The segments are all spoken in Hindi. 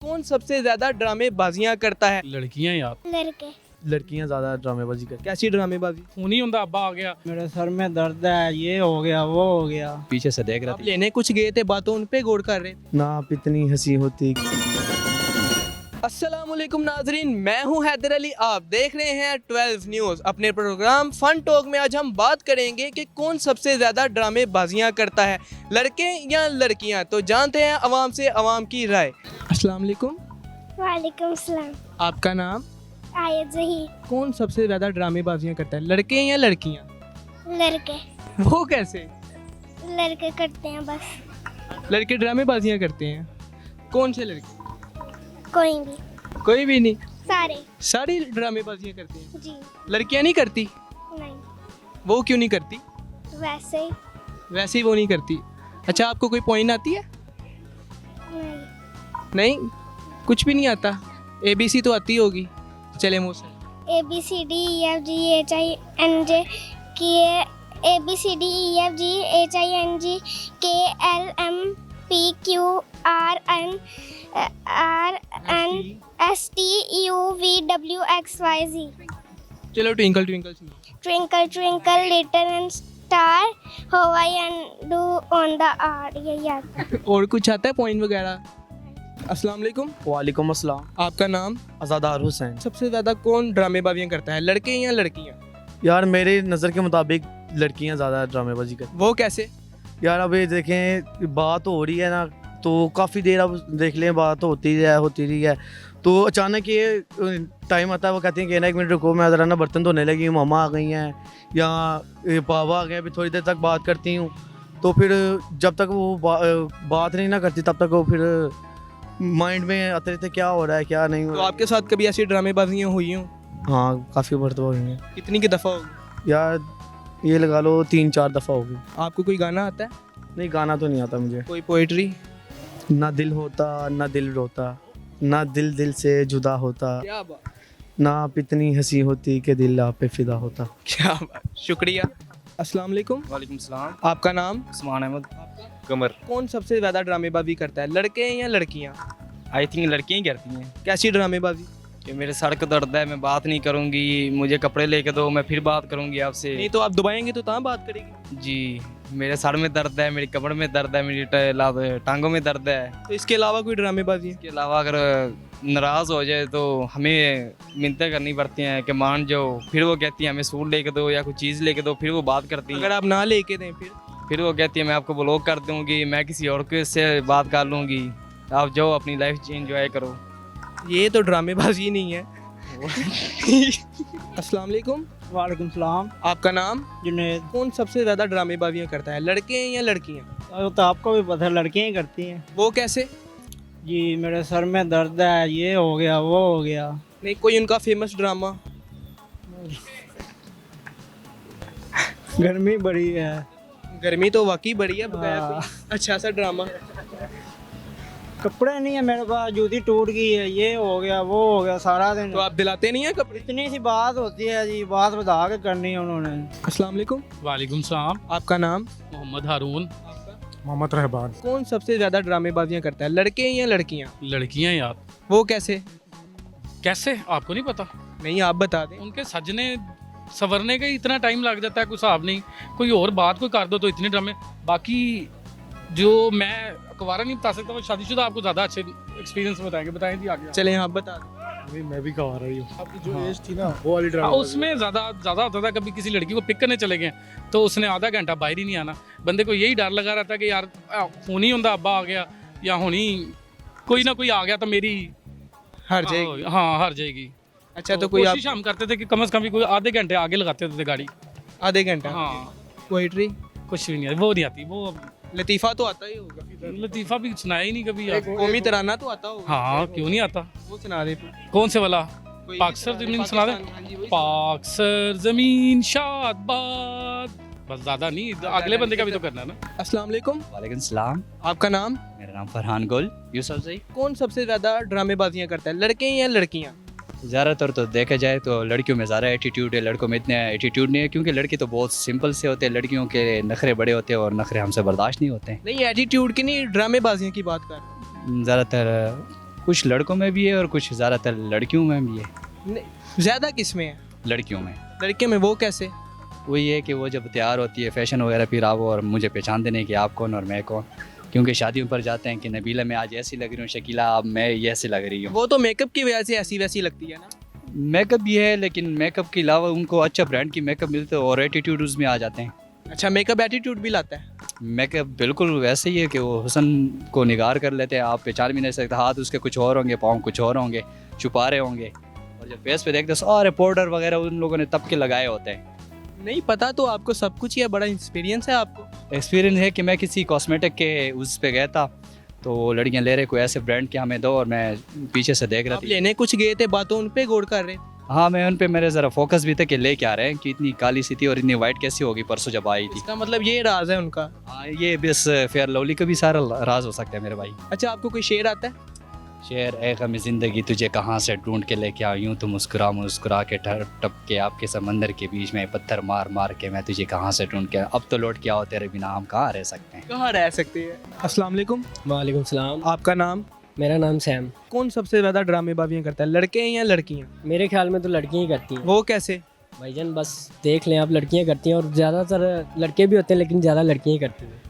कौन सबसे ज्यादा ड्रामेबाजियां करता है? लड़कियां यार लड़के लड़कियां ज़्यादा ड्रामेबाजी करती कैसी ड्रामेबाजी? खून ही ਹੁੰਦਾ अब्बा आ गया मेरे सर में दर्द है, ये हो गया वो हो गया। पीछे से देख रहा आप लेने कुछ गए थे, बातों उन पे गौर कर रहे थे। ना आप इतनी हंसी होती। अस्सलामुअलैकुम नाजरीन, मैं हूं हैदर अली। आप देख रहे हैं 12 न्यूज़। अपने प्रोग्राम फन टॉक में आज हम बात करेंगे कि कौन सबसे ज़्यादा ड्रामेबाजियां करता है, लड़के या लड़कियां। तो जानते हैं अवाम से अवाम की राय। अस्सलाम वालेकुम। वालेकुम सलाम। आपका नाम? आयत जही। कौन सबसे ज़्यादा ड्रामेबाजियां करता है, लड़के या लड़कियां? लड़के वो कैसे? लड़के करते हैं बस, लड़के ड्रामेबाजियां करते हैं। कौन से लड़के? कोई भी, कोई भी नहीं, सारे। सारी ड्रामेबाजियां करते हैं। जी लड़कियां नहीं करती? नहीं, वो क्यों नहीं करती? वैसे ही वैसे ही वो नहीं करती। अच्छा, आपको कोई पॉइंट आती है? नहीं। नहीं, कुछ भी नहीं आता। ABC तो आती होगी, चले मुँह से। ABCDEFGHINJ KLMNOPQRNSTUVWXYZ। चलो ट्विंकल ट्विंकल सुनो। Twinkle twinkle little star, how I do on the art। यही आता है। और कुछ आता है पॉइंट वगैरह? अस्सलाम वालेकुम। वालेकुम अस्सलाम। आपका नाम? आज़ादार हुसैन। सबसे ज़्यादा कौन ड्रामेबाजियां करता है, लड़के या लड़कियां? यार मेरी नज़र के मुताबिक लड़कियां ज़्यादा ड्रामेबाजी करती। वो कैसे? यार अब ये देखें, बात हो रही है ना, तो काफ़ी देर अब देख लें, बात होती रही है तो अचानक ये टाइम आता है, वो कहती हैं कि ना 1 मिनट रुको, मैं ज़रा ना बर्तन धोने लगी हूँ, मम्मा आ गई हैं या पापा आ गए, अभी थोड़ी देर तक बात करती हूँ। तो फिर जब तक वो बात नहीं ना करती, तब तक वो फिर माइंड में आते रहते क्या हो रहा है क्या नहीं हो तो रहा है। आपके साथ कभी ऐसी ड्रामेबाजियां हुई हों? हाँ, काफ़ी मरतबा हुई हैं कितनी की दफ़ा होगी? यार, ये लगा लो 3-4 दफ़ा होगी। आपको कोई गाना आता है? नहीं, गाना तो नहीं आता मुझे। कोई पोइट्री? ना दिल होता ना दिल रोता, ना दिल दिल से जुदा होता, क्या बात, ना आप इतनी हंसी होती कि दिल आप पे फिदा होता। क्या बात, शुक्रिया। अस्सलाम वालेकुम। वालेकुम सलाम। आपका नाम? उस्मान अहमद कमर। कौन सबसे ज़्यादा ड्रामेबाजी करता है, लड़के या लड़कियां? आई थिंक लड़कियां ही करती हैं कैसी ड्रामेबाजी? कि मेरे सर का दर्द है, मैं बात नहीं करूंगी, मुझे कपड़े लेके दो, मैं फिर बात करूंगी आपसे। नहीं तो आप दबाएंगे तो तहाँ बात करेगी। जी, मेरे सर में दर्द है, मेरी कमर में दर्द है, मेरी टांगों में दर्द है। तो इसके अलावा कोई ड्रामेबाजी है? इसके अलावा अगर नाराज़ हो जाए तो हमें मिन्नतें करनी पड़ती हैं कि मान जाओ, फिर वो कहती है हमें सूट लेके दो या कोई चीज़ लेके दो, फिर वो बात करती हैं। अगर आप ना लेके दें फिर वो कहती है मैं आपको ब्लॉक कर दूंगी, मैं किसी और के से बात कर लूँगी, आप जाओ अपनी लाइफ एंजॉय करो। ये तो ड्रामेबाजी नहीं है। अस्सलाम वालेकुम। वालेकुम सलाम। आपका नाम? जुनेद। कौन सबसे ज़्यादा ड्रामेबाजियां करता है, लड़के या लड़कियां? वो तो आपको भी पता है, लड़कियां ही करती हैं। वो कैसे? जी, मेरे सर में दर्द है, ये हो गया वो हो गया। नहीं, कोई उनका फेमस ड्रामा? गर्मी बड़ी है। गर्मी तो वाकई बड़ी है, बताया कोई अच्छा सा ड्रामा। कपड़े नहीं है मेरे पास, जूती टूट गई है, ये हो गया वो हो गया, सारा दिन तो आप दिलाते नहीं है कपड़े? इतनी सी बात होती है जी, बात बता के करनी है उन्होंने। अस्सलाम वालेकुम। वालेकुम सलाम। आपका नाम? मोहम्मद हारून। मोहम्मद रहबान। कौन सबसे ज़्यादा ड्रामेबाजियां करता है, लड़के या लड़कियां? लड़कियां यार वो कैसे? कैसे आपको नहीं पता? नहीं, आप बता दें। उनके सजने संवरने का ही इतना टाइम लग जाता है, कोई हिसाब नहीं। कोई और बात कोई कर दो तो इतने ड्रामे। बाकी जो मैं अखबारा नहीं बता सकता, वो शादीशुदा आपको ज़्यादा अच्छे एक्सपीरियंस बताएंगे। बताएं जी आगे। चलें आप बता दें। मैं भी कहा रही हूँ। आपकी जो हाँ। एज थी ना, वो वाली हाँ, ड्रामा उसमें ज़्यादा होता था। कभी किसी लड़की को पिक करने चले गए तो उसने आधा घंटा बाहर ही नहीं आना। बंदे को यही डर लगा रहता कि यार होनी होंदा अब्बा आ गया या होनी कोई ना कोई आ गया तो मेरी हर जाएगी। हाँ हार जाएगी। अच्छा, तो कोई कोशिश हम करते थे कि कम से कम भी कोई आधे घंटे आगे लगाते थे गाड़ी। आधे घंटा? हाँ, पोइट्री? कुछ भी नहीं वो नहीं आती। वो लतीफ़ा तो आता ही होगा। लतीफ़ा भी सुनाया ही नहीं कभी यार। कौमी तराना तो आता होगा। हाँ, क्यों नहीं आता? वो सुना दे। कौन से वाला? कोई पाकसर ज़मीन सुना दे। पाकिस्तान, हाँ जी, वही। पाकसर ज़मीन शादाबाद, बस ज़्यादा नहीं, अगले बंदे का भी तो करना है ना। अस्सलाम वालेकुम। वालेकुम सलाम। आपका नाम? मेरा नाम फरहान गुल यूसुफ जी। कौन सबसे ज़्यादा ड्रामेबाजियां करता है, लड़के या लड़कियां? ज़्यादातर तो देखा जाए तो लड़कियों में ज़्यादा एटीट्यूड है, लड़कों में इतने एटीट्यूड नहीं है, क्योंकि लड़के तो बहुत सिंपल से होते हैं, लड़कियों के नखरे बड़े होते हैं और नखरे हमसे बर्दाश्त नहीं होते हैं। नहीं, एटीट्यूड की नहीं, ड्रामेबाजियां की बात कर रहा हूं। ज़्यादातर कुछ लड़कों में भी है और कुछ ज़्यादातर लड़कियों में भी है। ज़्यादा किस में है? लड़कियों में लड़कियों में वो कैसे? वो ये है कि वो जब तैयार होती है फैशन वगैरह फिर आप और मुझे पहचान देने कि आप कौन और मैं कौन, क्योंकि शादियों पर जाते हैं कि नबीला मैं आज ऐसी लग रही हूँ, शकीला अब मैं ये ऐसी लग रही हूँ। वो तो मेकअप की वजह से ऐसी वैसी लगती है ना। मेकअप भी है लेकिन मेकअप के अलावा उनको अच्छा ब्रांड की मेकअप मिलते हैं और एटीट्यूड उसमें आ जाते हैं। अच्छा, मेकअप एटीट्यूड भी लाता है। मेकअप बिल्कुल वैसे ही है कि वो हुस्न को निगार कर लेते हैं, आप पहचान भी नहीं सकते। हाथ उसके कुछ और होंगे, पाँव कुछ और होंगे, छुपा रहे होंगे, और जब फेस पे देखते हैं सारे पाउडर वगैरह उन लोगों ने तब के लगाए होते हैं। नहीं पता तो आपको सब कुछ ही है, बड़ा एक्सपीरियंस है आपको। एक्सपीरियंस है कि मैं किसी कॉस्मेटिक के उस पे गया था तो वो लड़कियां ले रहे कोई ऐसे ब्रांड के हमें दो और मैं पीछे से देख रहा आप था। लेने कुछ गए थे, बातों उन पे गौर कर रहे थे। हाँ, मैं उन पे मेरे ज़रा फोकस भी था कि ले क्या रहे हैं कि इतनी काली सी थी और इतनी वाइट कैसी होगी परसों जब आई थी। इसका मतलब ये राज है उनका। हाँ, ये बस फेयर लवली का भी सारा राज हो सकता है मेरे भाई। अच्छा, आपको कोई शेर आता है? शेर ए गम ज़िंदगी तुझे कहाँ से ढूंढ के लेके आऊँ, यूँ तो मुस्कुरा मुस्कुरा के टप के आपके समंदर के बीच में पत्थर मार मार के मैं तुझे कहाँ से ढूंढ के, अब तो लौट के आओ तेरे बिना हम कहाँ रह सकते हैं। कहाँ रह सकते हैं। अस्सलाम वालेकुम। वालेकुम सलाम। आपका नाम? मेरा नाम सैम। कौन सबसे ज़्यादा ड्रामेबाजियाँ करता है, लड़के या लड़कियाँ? मेरे ख्याल में तो लड़कियां ही करती हैं वो कैसे? भाईजान, बस देख लें आप, लड़कियां करती हैं और ज़्यादातर लड़के भी होते हैं लेकिन ज़्यादा लड़कियां ही करती हैं।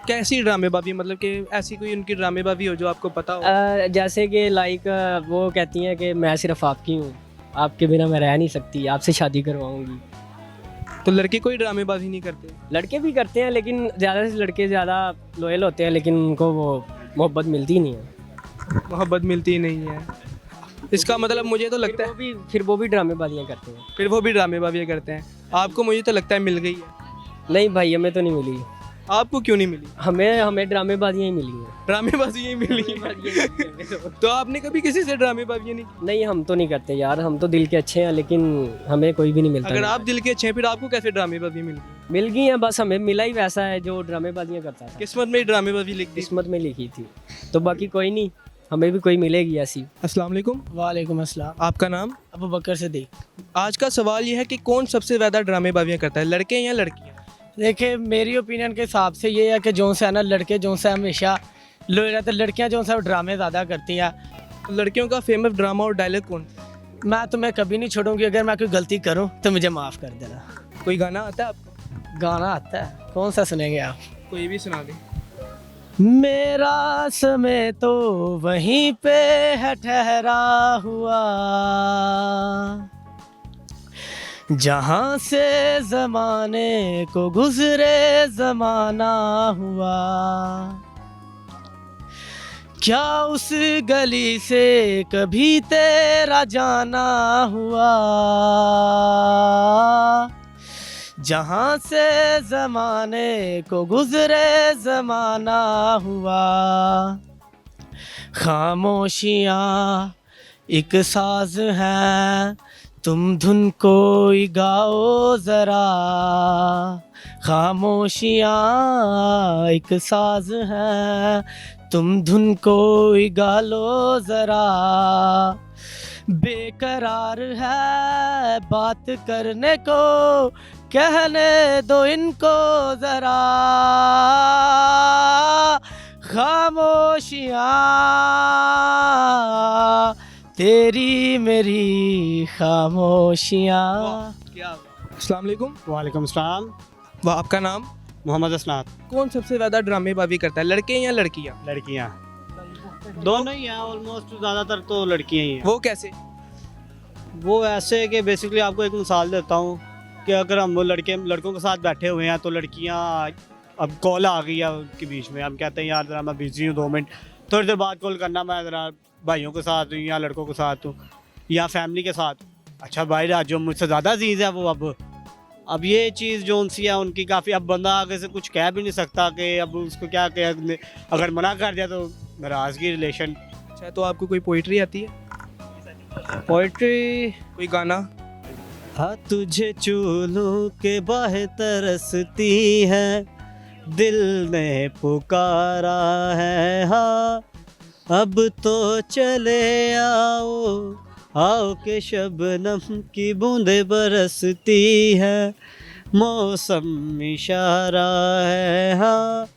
कैसी ड्रामेबाजी, मतलब कि ऐसी कोई उनकी ड्रामेबाजी हो जो आपको पता हो? जैसे कि लाइक वो कहती हैं कि मैं सिर्फ आपकी हूँ, आपके बिना मैं रह नहीं सकती, आपसे शादी करवाऊंगी। तो लड़के कोई ड्रामेबाजी नहीं करते? लड़के भी करते हैं लेकिन ज़्यादा से लड़के ज़्यादा लॉयल होते हैं, लेकिन उनको वो मोहब्बत मिलती ही नहीं है। मोहब्बत मिलती ही नहीं है, इसका मतलब मुझे तो लगता है फिर वो भी ड्रामेबाजियाँ करते हैं। फिर वो भी ड्रामेबाजियाँ करते हैं। आपको मुझे तो लगता है मिल गई है। नहीं भाई, हमें तो नहीं मिली। आपको क्यों नहीं मिली? हमें ड्रामेबाजियाँ ही मिली हैं। ड्रामेबाजी ही मिली है। तो आपने कभी किसी से ड्रामेबाजी नहीं की? नहीं, हम तो नहीं करते यार, हम तो दिल के अच्छे हैं, लेकिन हमें कोई भी नहीं मिलता। अगर आप दिल के अच्छे हैं फिर आपको कैसे ड्रामेबाजी मिल गई? मिल गई हैं, बस हमें मिला ही वैसा है जो ड्रामेबाजियाँ करता था। किस्मत में ही ड्रामेबाजी लिख दी। किस्मत में लिखी थी, तो बाकी कोई नहीं, हमें भी कोई मिलेगी ऐसी। अस्सलाम वालेकुम। वालेकुम अस्सलाम। आपका नाम? अबू बकर सिद्दीक। आज का सवाल ये है कि कौन सबसे ज़्यादा ड्रामेबाजियाँ करता है, लड़के या लड़कियाँ? देखिए, मेरी ओपिनियन के हिसाब से ये है कि जो से है ना, लड़के जो से हमेशा लोए रहते, लड़कियां जो से ड्रामे ज़्यादा करती हैं। लड़कियों का फेमस ड्रामा और डायलॉग कौन? मैं तुम्हें कभी नहीं छोड़ूंगी, अगर मैं कोई गलती करूं तो मुझे माफ़ कर देना। कोई गाना आता है आपको? गाना आता है, कौन सा सुनेंगे आप? कोई भी सुना दें। मेरा समय तो वहीं पे है ठहरा हुआ, जहाँ से ज़माने को गुज़रे ज़माना हुआ। क्या उस गली से कभी तेरा जाना हुआ, जहाँ से ज़माने को गुज़रे ज़माना हुआ। खामोशियाँ एक साज हैं, तुम धुन कोई गाओ ज़रा। खामोशियाँ एक साज हैं, तुम धुन कोई गा लो ज़रा। बेकरार है बात करने को, कहने दो इनको ज़रा। खामोशियाँ तेरी मेरी खामोशियाँ। क्या? अस्सलाम वालेकुम। वालेकुम सलाम। वाह, आपका नाम? मोहम्मद असनाद। कौन सबसे ज़्यादा ड्रामेबाजी करता है, लड़के या लड़कियाँ? लड़कियाँ दोनों ही हैं, ऑलमोस्ट ज़्यादातर तो लड़कियाँ ही हैं। वो कैसे? वो ऐसे है कि बेसिकली आपको एक मिसाल देता हूँ कि अगर हम लड़कों के साथ बैठे हुए हैं तो लड़कियाँ, अब कॉल आ गई है उनके बीच में, हम कहते हैं यार ज़रा मैं बिजी हूँ 2 मिनट, थोड़ी देर बाद कॉल करना, मैं ज़रा भाइयों के साथ हूँ या लड़कों के साथ हूँ या फैमिली के साथ। अच्छा भाई, आज जो मुझसे ज़्यादा अजीज़ है वो अब ये चीज़ जो उनसी है उनकी काफ़ी, अब बंदा आगे से कुछ कह भी नहीं सकता कि अब उसको क्या कह, अगर मना कर दिया तो नाराज़गी रिलेशन। अच्छा, तो आपको कोई पोइट्री आती है? पोइट्री? कोई गाना? हाँ, तुझे चूलू के बाहे तरसती है, दिल ने पुकारा है। हाँ, अब तो चले आओ आओ के शबनम की बूंदे बरसती है, मौसम इशारा है। हाँ,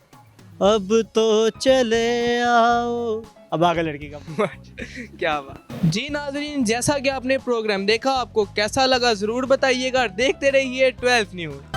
अब तो चले आओ। अब आगे लड़की का। क्या बात। जी नाजरीन, जैसा कि आपने प्रोग्राम देखा, आपको कैसा लगा ज़रूर बताइएगा। देखते रहिए 12 न्यूज़।